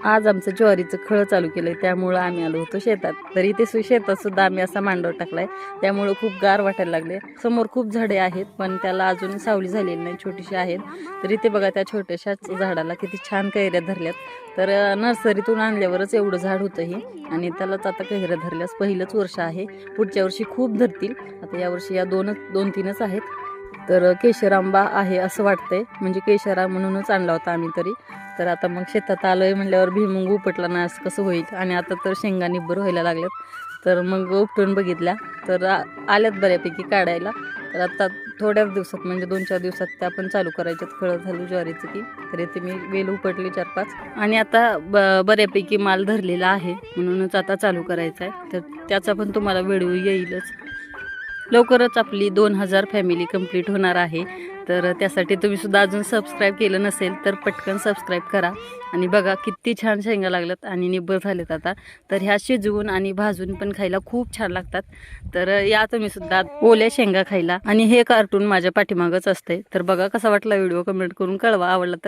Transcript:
आज आमचं ज्वारीचं खळ चालू केलंय, त्यामुळं आम्ही आलो होतो शेतात. तर इथे शेतात सुद्धा आम्ही असा मांडव टाकलाय, त्यामुळं खूप गार वाटायला लागले. समोर खूप झाडे आहेत, पण त्याला अजून सावली झालेली नाही, छोटीशी आहेत. तर इथे बघा त्या छोट्याशाच झाडाला किती छान कैऱ्या धरल्यात. तर नर्सरीतून आणल्यावरच एवढं झाड होतं हे, आणि त्यालाच आता कैऱ्या धरल्यास पहिलंच वर्ष आहे. पुढच्या वर्षी खूप धरतील. आता यावर्षी या दोन तीनच आहेत. तर केशर आंबा आहे असं वाटतंय, म्हणजे केशरा म्हणूनच आणला होता आम्ही तरी. तर आता मग शेतात आलोय म्हणल्यावर भुईमुग उपटला ना असं कसं होईल. आणि आता तर शेंगा निब्बर व्हायला लागल्यात. तर मग उपटून बघितल्या तर आल्यात बऱ्यापैकी काढायला. तर आता थोड्याच दिवसात म्हणजे 2-4 दिवसात त्या पण चालू करायच्यात. खळं झालं ज्वारीचं की. तर इथे मी वेल उपटली 4-5, आणि आता बऱ्यापैकी माल धरलेला आहे, म्हणूनच आता चालू करायचा आहे. तर त्याचा पण तुम्हाला व्हिडिओ येईलच. लवकरच आपली 2000 फॅमिली कंप्लीट होणार आहे. तर त्यासाठी तुम्ही सुद्धा अजून सबस्क्राईब केलं नसेल तर पटकन सबस्क्राईब करा. आणि बघा किती छान शेंगा लागल्यात आणि निब्बर झालेत आता. तर ह्या शिजवून आणि भाजून पण खायला खूप छान लागतात. तर या तुम्ही सुद्धा ओल्या शेंगा खायला. आणि हे कार्टून माझ्या पाठीमागच असते. तर बघा कसा वाटला व्हिडिओ, कमेंट करून कळवा. आवडला तर